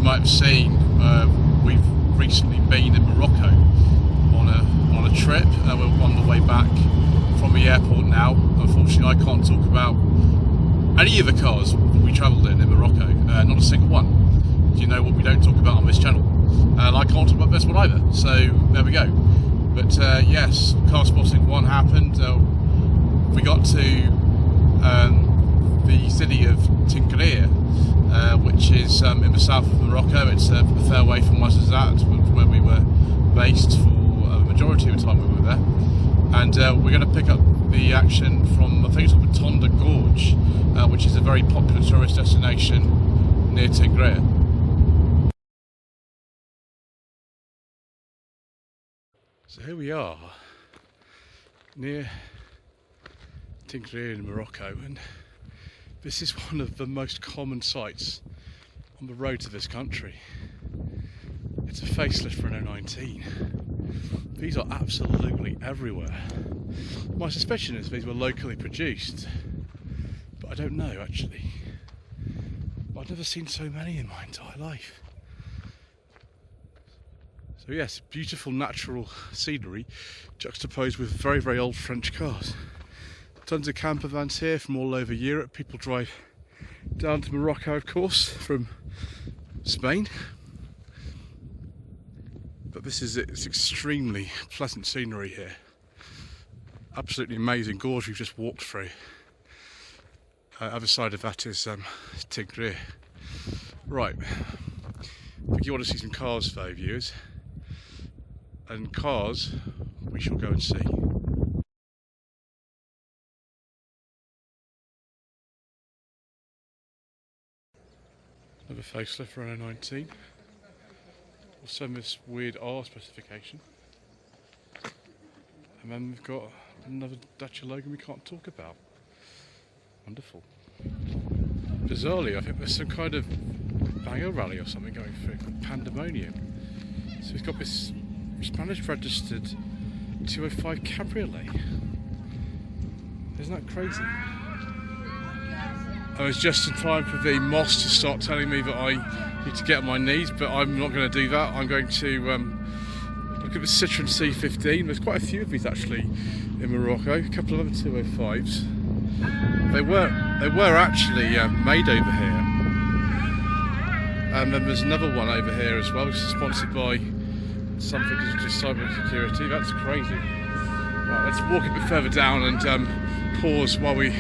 you might have seen, we've recently been in Morocco on a trip. We're on the way back from the airport now. Unfortunately, I can't talk about any of the cars we travelled in Morocco, not a single one. You know what we don't talk about on this channel, and I can't talk about this one either, so there we go. But yes, car spotting one happened. We got to the city of Tingré, which is in the south of Morocco. It's a fair way from Ouarzazate, where we were based for the majority of the time we were there. And we're going to pick up the action from, I think it's called the Tonda Gorge, which is a very popular tourist destination near Tingré. So here we are, near Tingré in Morocco, and this is one of the most common sights on the road to this country. It's a facelift Renault 19. These are absolutely everywhere. My suspicion is these were locally produced, but I don't know actually. I've never seen so many in my entire life. So yes, beautiful natural scenery juxtaposed with very, very old French cars. Tons of camper vans here from all over Europe. People drive down to Morocco, of course, from Spain. But it's extremely pleasant scenery here. Absolutely amazing gorge we've just walked through. Other side of that is Tingré. Right, I think you want to see some cars though, viewers. And cars we shall go and see. Another facelift Renault 19. Also this weird R specification. And then we've got another Dacia Logan we can't talk about. Wonderful. Bizarrely, I think there's some kind of banger rally or something going through, pandemonium. So we've got this Spanish registered 205 Cabriolet. Isn't that crazy? I was just in time for the Moss to start telling me that I need to get on my knees, but I'm not going to do that. I'm going to look at the Citroën C15. There's quite a few of these actually in Morocco. A couple of other 205s. They were actually made over here. And then there's another one over here as well, which is sponsored by something to do with cyber security. That's crazy. Right, let's walk a bit further down and pause while we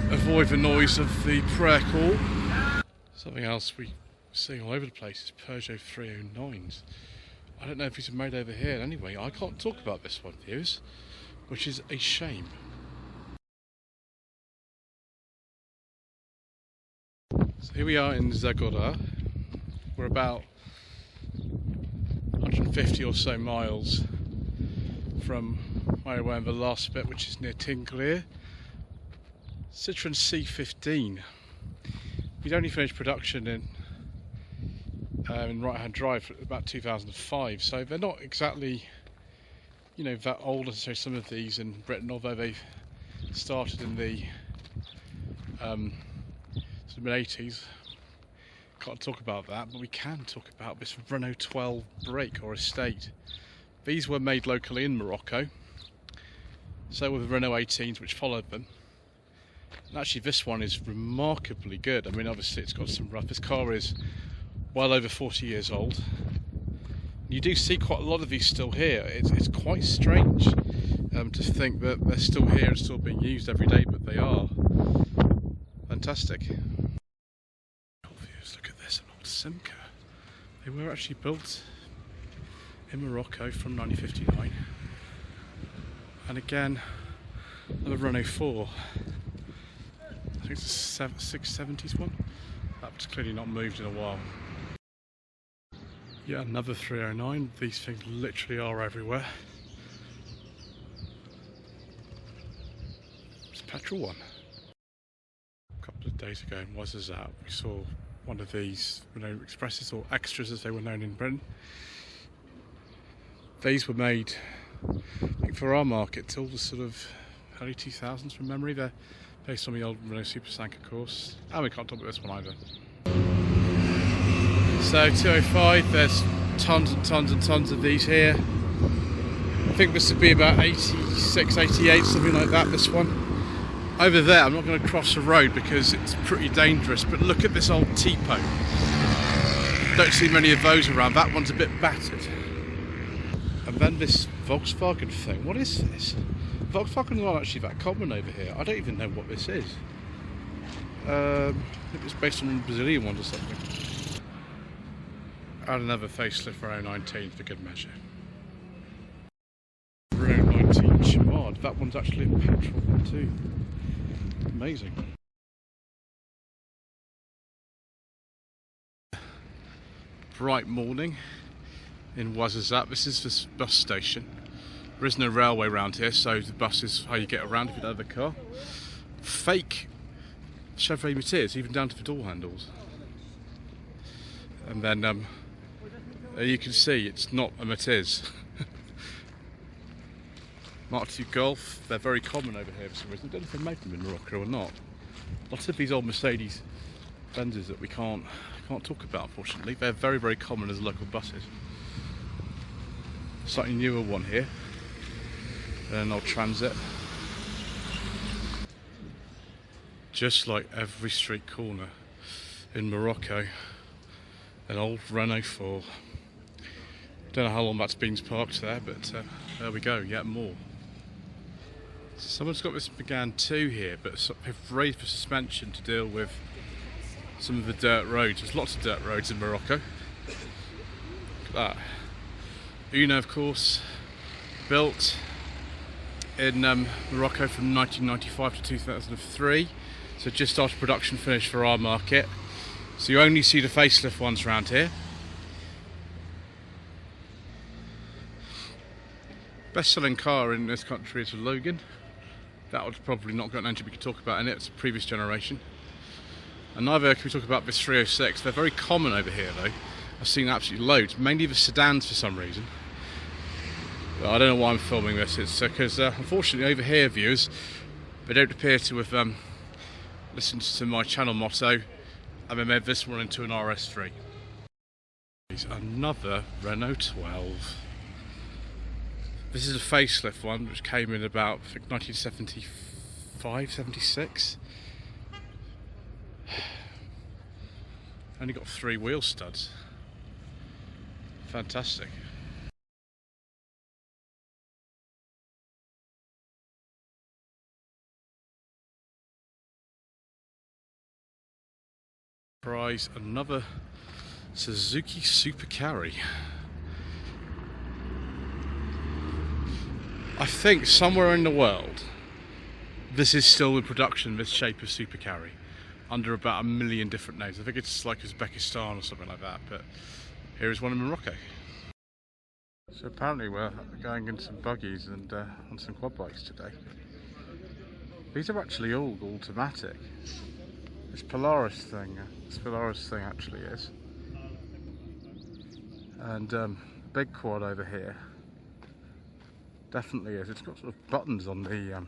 avoid the noise of the prayer call. Something else we see all over the place is Peugeot 309s. I don't know if these are made over here. Anyway, I can't talk about this one, viewers, which is a shame. So here we are in Zagora. We're about 150 or so miles from where we were in the last bit, which is near Tingré. Citroën C15. We'd only finished production in right-hand drive about 2005, so they're not exactly, you know, that old as some of these in Britain, although they started in the mid-80s. Can't talk about that, but we can talk about this Renault 12 brake or estate. These were made locally in Morocco, so were the Renault 18s which followed them. And actually this one is remarkably good. I mean, obviously it's got some rough. This car is well over 40 years old. You do see quite a lot of these still here. It's quite strange to think that they're still here and still being used every day, but they are. Fantastic. Look at this, an old Simca. They were actually built in Morocco from 1959. And again, another Renault 4. I think it's a 670s one. That's clearly not moved in a while. Yeah, another 309. These things literally are everywhere. It's a petrol one. A couple of days ago in Ouarzazate, we saw one of these Renault Expresses, or Extras as they were known in Britain. These were made, I think, for our market till the sort of early 2000s from memory. They're based on the old Renault Super Sank, of course. And we can't talk about this one either. So 205, there's tons and tons and tons of these here. I think this would be about 86, 88, something like that, this one. Over there, I'm not going to cross the road because it's pretty dangerous, but look at this old Tipo. Don't see many of those around. That one's a bit battered. And then this Volkswagen thing. What is this? Volkswagen's not actually that common over here. I don't even know what this is. I think it's based on Brazilian ones or something. And another facelift for 019 for good measure. 019 Chimard. That one's actually a petrol one too. Amazing. Bright morning in CXXXVII. This is the bus station. There is no railway around here, so the bus is how you get around if you don't have a car. Fake Chevrolet Matiz, even down to the door handles. And then you can see it's not a Matiz. Mark II Golf, they're very common over here for some reason. I don't know if they make them in Morocco or not. Lots of these old Mercedes Benzes that we can't talk about, unfortunately. They're very, very common as local buses. Slightly newer one here. An old Transit. Just like every street corner in Morocco, an old Renault 4. Don't know how long that's been parked there, but there we go, yet more. Someone's got this Megane 2 here, but they've raised the suspension to deal with some of the dirt roads. There's lots of dirt roads in Morocco. Look at that. Uno, of course, built in Morocco from 1995 to 2003. So just after production finished for our market. So you only see the facelift ones around here. Best-selling car in this country is a Logan. That one's probably not got an engine we could talk about in it. It's a previous generation. And neither can we talk about this 306. They're very common over here though. I've seen absolutely loads, mainly the sedans for some reason. But I don't know why I'm filming this. It's because unfortunately over here, viewers, they don't appear to have listened to my channel motto and they made this one into an RS3. Another Renault 12. This is a facelift one which came in about, I think, 1975, 76. Only got 3 wheel studs. Fantastic. Prize another Suzuki Super Carry. I think somewhere in the world this is still in production, this shape of Super Carry, under about 1 million different names. I think it's like Uzbekistan or something like that, but here is one in Morocco. So apparently we're going in some buggies and on some quad bikes today. These are actually all automatic. This Polaris thing actually is. And big quad over here definitely is. It's got sort of buttons on the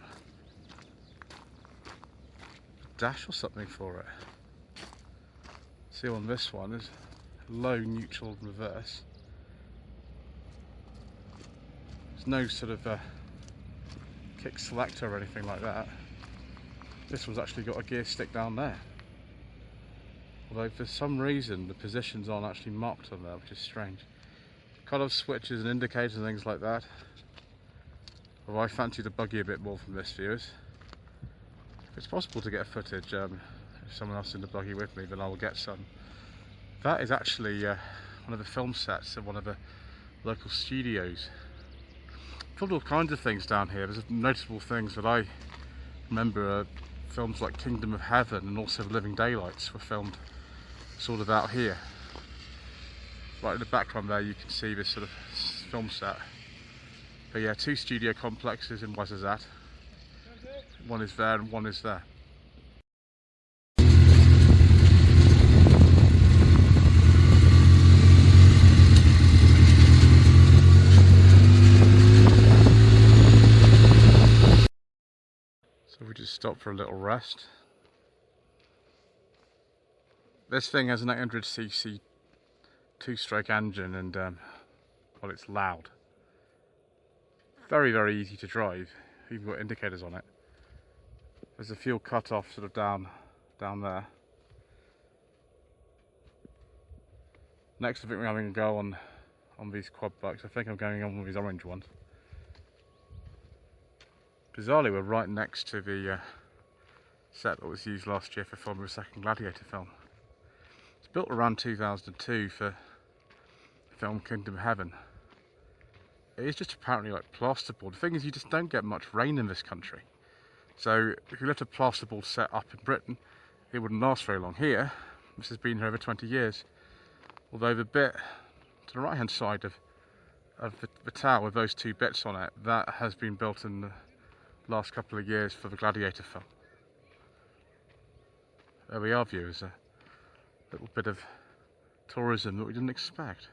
dash or something for it. See, on this one is low, neutral, and reverse. There's no sort of kick selector or anything like that. This one's actually got a gear stick down there. Although for some reason the positions aren't actually marked on there, which is strange. Cut-off switches and indicators and things like that. Well, I fancy the buggy a bit more from this, viewers. If it's possible to get footage, if someone else in the buggy with me, then I will get some. That is actually one of the film sets of one of the local studios. Filmed all kinds of things down here. There's noticeable things that I remember. Films like Kingdom of Heaven and also Living Daylights were filmed sort of out here. Right in the background there you can see this sort of film set. But yeah, 2 studio complexes in CXXXVII. One is there and one is there. So we just stopped for a little rest. This thing has an 800cc two-stroke engine, and well, it's loud. Very, very easy to drive. Even got indicators on it. There's a fuel cut-off sort of down there. Next, I think we're having a go on these quad bikes. I think I'm going on with these orange ones. Bizarrely, we're right next to the set that was used last year for filming the second Gladiator film. It's built around 2002 for the film Kingdom of Heaven. It is just apparently like plasterboard. The thing is, you just don't get much rain in this country. So if you left a plasterboard set up in Britain, it wouldn't last very long. Here, this has been here over 20 years. Although the bit to the right hand side of the tower with those two bits on it, that has been built in the last couple of years for the Gladiator film. There we are, viewers, a little bit of tourism that we didn't expect.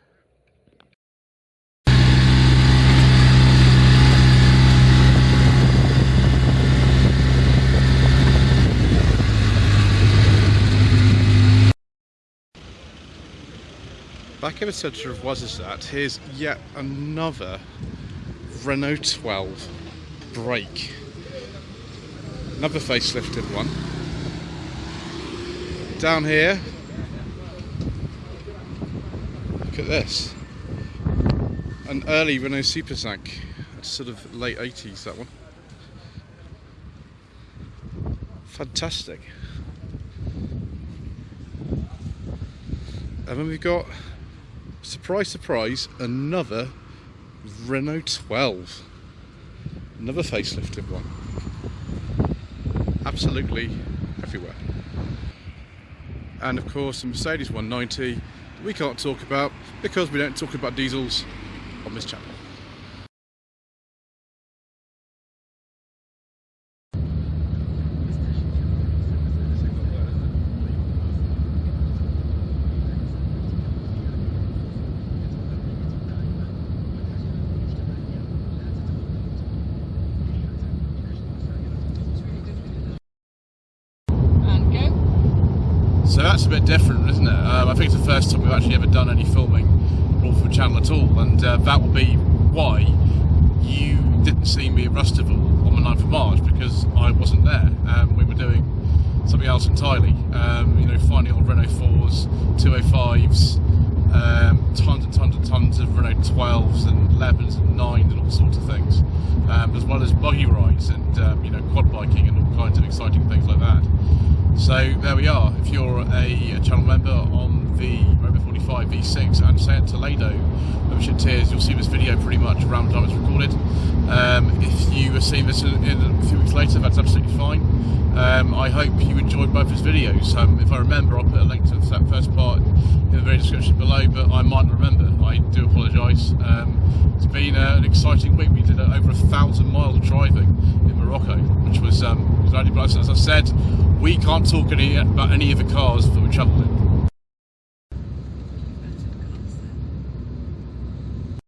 Back in the centre of Wazirsat, here's yet another Renault 12 brake. Another facelifted one. Down here, look at this. An early Renault Supersank. It's sort of late 80s, that one. Fantastic. And then we've got, surprise, surprise, another Renault 12. Another facelifted one. Absolutely everywhere. And of course, the Mercedes 190 we can't talk about because we don't talk about diesels on this channel. So that's a bit different, isn't it? I think it's the first time we've actually ever done any filming for the channel at all, and that will be why you didn't see me at Rustival on the 9th of March, because I wasn't there. We were doing something else entirely. You know, finding old Renault 4s, 205s, tons and tons and tons of Renault 12s and 11s and 9s and all sorts of things, as well as buggy rides and you know, quad biking and all kinds of exciting things like that. So there we are. If you're a channel member on the Rover 45 V6 and Seat Toledo membership tiers, you'll see this video pretty much around the time it's recorded. If you are seeing this in a few weeks later, that's absolutely fine. I hope you enjoyed both his videos. If I remember, I'll put a link to that first part in the very description below, but I might not remember. I do apologise. It's been an exciting week. We did over 1,000 miles of driving in Morocco, which was really nice. As I said, we can't talk about any of the cars that we travelled in.